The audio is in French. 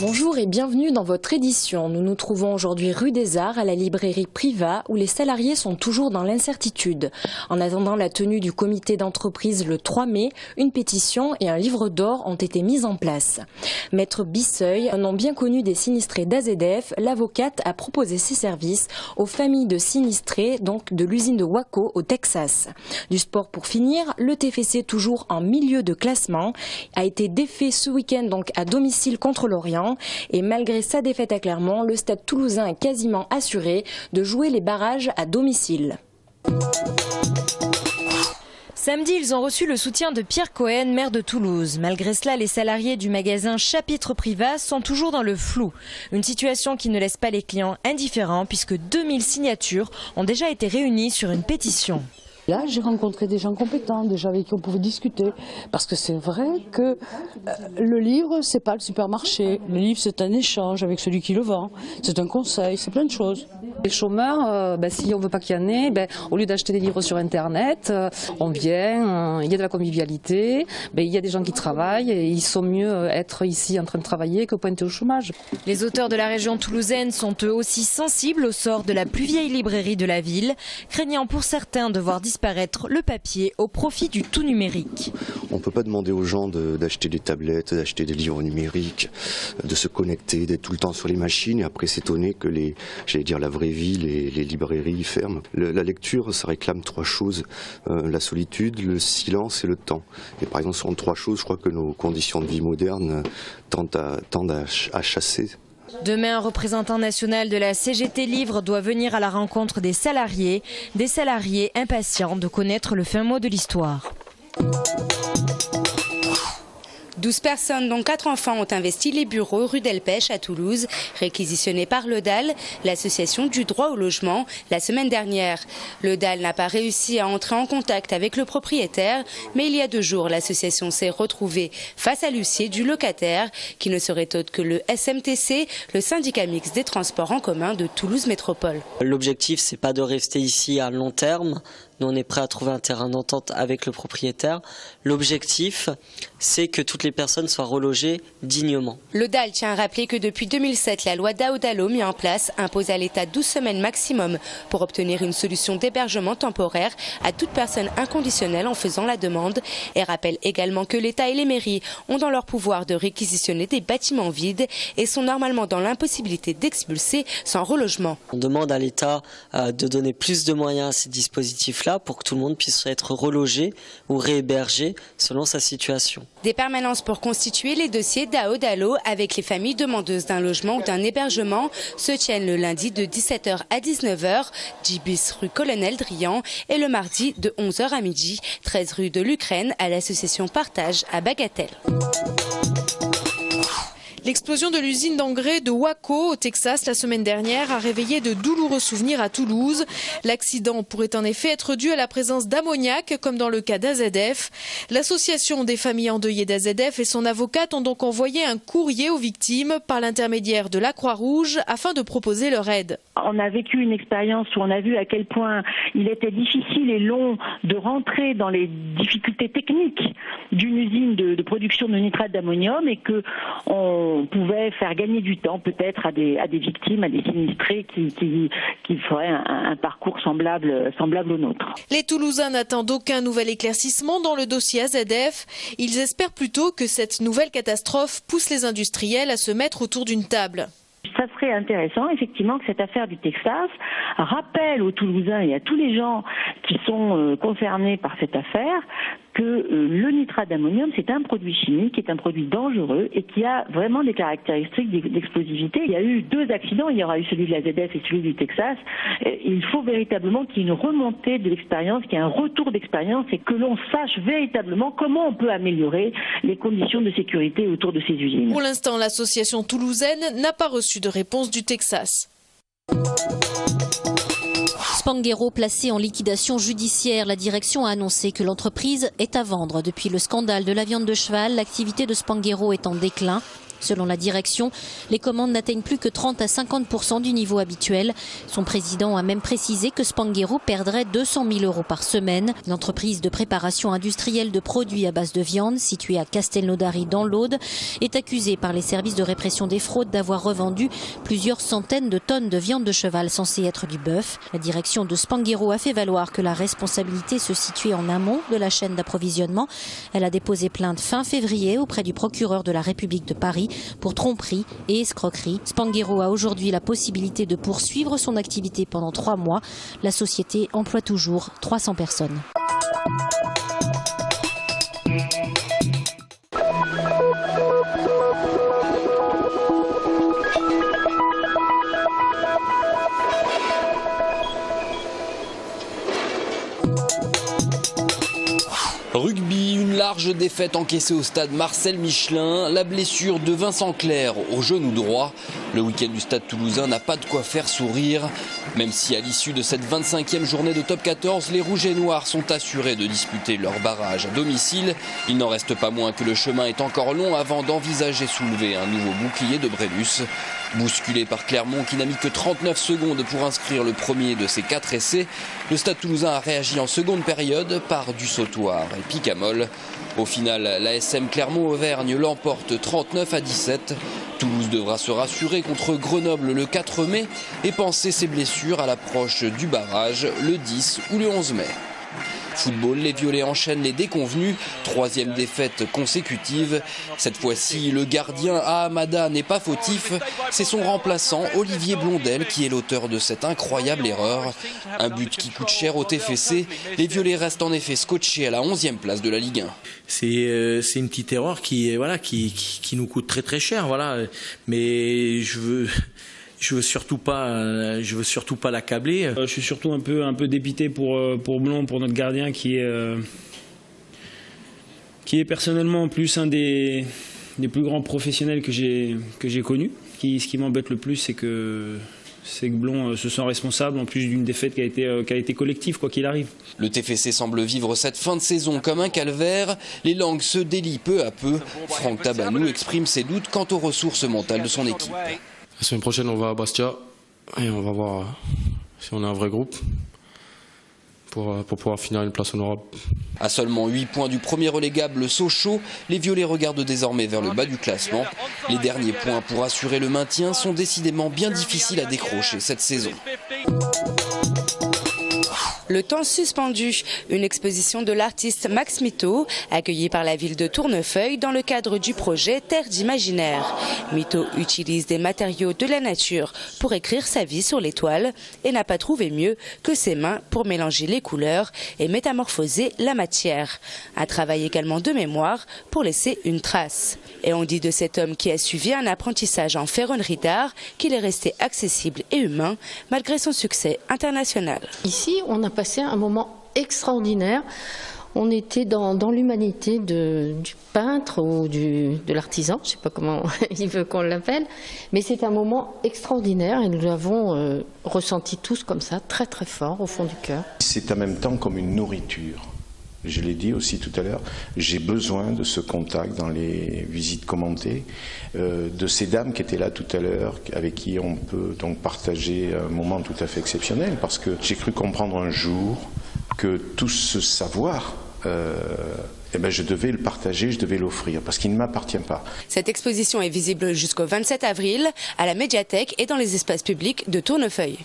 Bonjour et bienvenue dans votre édition. Nous nous trouvons aujourd'hui rue des Arts à la librairie Priva où les salariés sont toujours dans l'incertitude. En attendant la tenue du comité d'entreprise le 3 mai, une pétition et un livre d'or ont été mis en place. Maître Bisseuil, un nom bien connu des sinistrés d'AZF, l'avocate a proposé ses services aux familles de sinistrés, donc de l'usine de Waco au Texas. Du sport pour finir, le TFC toujours en milieu de classement a été défait ce week-end donc à domicile contre Lorient. Et malgré sa défaite à Clermont, le Stade Toulousain est quasiment assuré de jouer les barrages à domicile. Samedi, ils ont reçu le soutien de Pierre Cohen, maire de Toulouse. Malgré cela, les salariés du magasin Chapitre Priva sont toujours dans le flou. Une situation qui ne laisse pas les clients indifférents puisque 2000 signatures ont déjà été réunies sur une pétition. Là, j'ai rencontré des gens compétents, déjà avec qui on pouvait discuter. Parce que c'est vrai que le livre, c'est pas le supermarché. Le livre, c'est un échange avec celui qui le vend. C'est un conseil, c'est plein de choses. Les chômeurs, si on veut pas qu'il y en ait, au lieu d'acheter des livres sur Internet, on vient, il y a de la convivialité, il y a des gens qui travaillent et ils sont mieux être ici en train de travailler que pointer au chômage. Les auteurs de la région toulousaine sont eux aussi sensibles au sort de la plus vieille librairie de la ville, craignant pour certains de voir disparaître le papier au profit du tout numérique. On ne peut pas demander aux gens d'acheter des tablettes, d'acheter des livres numériques, de se connecter, d'être tout le temps sur les machines et après s'étonner que la vraie vie, les librairies ferment. La lecture, ça réclame trois choses, la solitude, le silence et le temps. Et par exemple, sur trois choses, je crois que nos conditions de vie modernes tendent à chasser. Demain, un représentant national de la CGT Livre doit venir à la rencontre des salariés impatients de connaître le fin mot de l'histoire. 12 personnes, dont 4 enfants, ont investi les bureaux rue Delpech à Toulouse, réquisitionnés par le DAL, l'association du droit au logement, la semaine dernière. Le DAL n'a pas réussi à entrer en contact avec le propriétaire, mais il y a 2 jours, l'association s'est retrouvée face à l'huissier du locataire, qui ne serait autre que le SMTC, le syndicat mixte des transports en commun de Toulouse Métropole. L'objectif, c'est pas de rester ici à long terme. Nous, on est prêt à trouver un terrain d'entente avec le propriétaire. L'objectif, c'est que toutes les personnes soient relogées dignement. Le DAL tient à rappeler que depuis 2007, la loi Daouda-Lo mise en place impose à l'État 12 semaines maximum pour obtenir une solution d'hébergement temporaire à toute personne inconditionnelle en faisant la demande. Et rappelle également que l'État et les mairies ont dans leur pouvoir de réquisitionner des bâtiments vides et sont normalement dans l'impossibilité d'expulser sans relogement. On demande à l'État de donner plus de moyens à ces dispositifs pour que tout le monde puisse être relogé ou réhébergé selon sa situation. Des permanences pour constituer les dossiers Daouda-Lo avec les familles demandeuses d'un logement ou d'un hébergement se tiennent le lundi de 17h à 19h, 10 bis rue Colonel Drian et le mardi de 11h à midi, 13 rue de l'Ukraine à l'association Partage à Bagatelle. L'explosion de l'usine d'engrais de Waco au Texas la semaine dernière a réveillé de douloureux souvenirs à Toulouse. L'accident pourrait en effet être dû à la présence d'ammoniac, comme dans le cas d'AZF. L'association des familles endeuillées d'AZF et son avocate ont donc envoyé un courrier aux victimes par l'intermédiaire de la Croix-Rouge afin de proposer leur aide. On a vécu une expérience où on a vu à quel point il était difficile et long de rentrer dans les difficultés techniques d'une usine de production de nitrate d'ammonium et qu'on pouvait faire gagner du temps peut-être à des victimes, à des sinistrés qui feraient un parcours semblable au nôtre. Les Toulousains n'attendent aucun nouvel éclaircissement dans le dossier AZF. Ils espèrent plutôt que cette nouvelle catastrophe pousse les industriels à se mettre autour d'une table. Ça serait intéressant, effectivement, que cette affaire du Texas rappelle aux Toulousains et à tous les gens qui sont concernés par cette affaire que le nitrate d'ammonium, c'est un produit chimique, qui est un produit dangereux et qui a vraiment des caractéristiques d'explosivité. Il y a eu 2 accidents, il y aura eu celui de la ZF et celui du Texas. Il faut véritablement qu'il y ait une remontée de l'expérience, qu'il y ait un retour d'expérience et que l'on sache véritablement comment on peut améliorer les conditions de sécurité autour de ces usines. Pour l'instant, l'association toulousaine n'a pas reçu de réponse du Texas. Spanghero placé en liquidation judiciaire, la direction a annoncé que l'entreprise est à vendre. Depuis le scandale de la viande de cheval, l'activité de Spanghero est en déclin. Selon la direction, les commandes n'atteignent plus que 30 à 50% du niveau habituel. Son président a même précisé que Spanghero perdrait 200 000 € par semaine. L'entreprise de préparation industrielle de produits à base de viande, située à Castelnaudary dans l'Aude, est accusée par les services de répression des fraudes d'avoir revendu plusieurs centaines de tonnes de viande de cheval censée être du bœuf. La direction de Spanghero a fait valoir que la responsabilité se situait en amont de la chaîne d'approvisionnement. Elle a déposé plainte fin février auprès du procureur de la République de Paris pour tromperie et escroquerie. Spanghero a aujourd'hui la possibilité de poursuivre son activité pendant 3 mois. La société emploie toujours 300 personnes. Rugby, une large défaite encaissée au stade Marcel Michelin, la blessure de Vincent Clerc au genou droit. Le week-end du stade toulousain n'a pas de quoi faire sourire, même si à l'issue de cette 25e journée de top 14, les Rouges et Noirs sont assurés de disputer leur barrage à domicile. Il n'en reste pas moins que le chemin est encore long avant d'envisager soulever un nouveau bouclier de Brennus. Bousculé par Clermont qui n'a mis que 39 secondes pour inscrire le premier de ses 4 essais, le stade toulousain a réagi en seconde période par du sautoir et Picamol. Au final, l'ASM Clermont-Auvergne l'emporte 39-17. Toulouse devra se rassurer contre Grenoble le 4 mai et penser ses blessures à l'approche du barrage le 10 ou le 11 mai. Football, les Violets enchaînent les déconvenus, 3e défaite consécutive. Cette fois-ci, le gardien Ahamada n'est pas fautif. C'est son remplaçant, Olivier Blondel, qui est l'auteur de cette incroyable erreur. Un but qui coûte cher au TFC. Les Violets restent en effet scotchés à la 11e place de la Ligue 1. C'est une petite erreur qui nous coûte très très cher, voilà. Mais je veux surtout pas l'accabler. Je suis surtout un peu dépité pour Blond, pour notre gardien qui est personnellement en plus un des plus grands professionnels que j'ai connus. Ce qui m'embête le plus, c'est que Blond se sent responsable en plus d'une défaite qui a été collective quoi qu'il arrive. Le TFC semble vivre cette fin de saison comme un calvaire. Les langues se délient peu à peu. Franck Tabanou exprime ses doutes quant aux ressources mentales de son équipe. La semaine prochaine, on va à Bastia et on va voir si on est un vrai groupe pour pouvoir finir une place en Europe. À seulement 8 points du premier relégable Sochaux, les Violets regardent désormais vers le bas du classement. Les derniers points pour assurer le maintien sont décidément bien difficiles à décrocher cette saison. Le temps suspendu, une exposition de l'artiste Max Mito, accueillie par la ville de Tournefeuille dans le cadre du projet Terre d'imaginaire. Mito utilise des matériaux de la nature pour écrire sa vie sur les toiles et n'a pas trouvé mieux que ses mains pour mélanger les couleurs et métamorphoser la matière. Un travail également de mémoire pour laisser une trace. Et on dit de cet homme qui a suivi un apprentissage en ferronnerie d'art qu'il est resté accessible et humain malgré son succès international. Ici, on a passé un moment extraordinaire. On était dans l'humanité du peintre ou de l'artisan, je ne sais pas comment il veut qu'on l'appelle, mais c'est un moment extraordinaire et nous l'avons ressenti tous comme ça, très très fort au fond du cœur. C'est en même temps comme une nourriture. Je l'ai dit aussi tout à l'heure, j'ai besoin de ce contact dans les visites commentées, de ces dames qui étaient là tout à l'heure, avec qui on peut donc partager un moment tout à fait exceptionnel, parce que j'ai cru comprendre un jour que tout ce savoir, je devais le partager, je devais l'offrir, parce qu'il ne m'appartient pas. Cette exposition est visible jusqu'au 27 avril à la médiathèque et dans les espaces publics de Tournefeuille.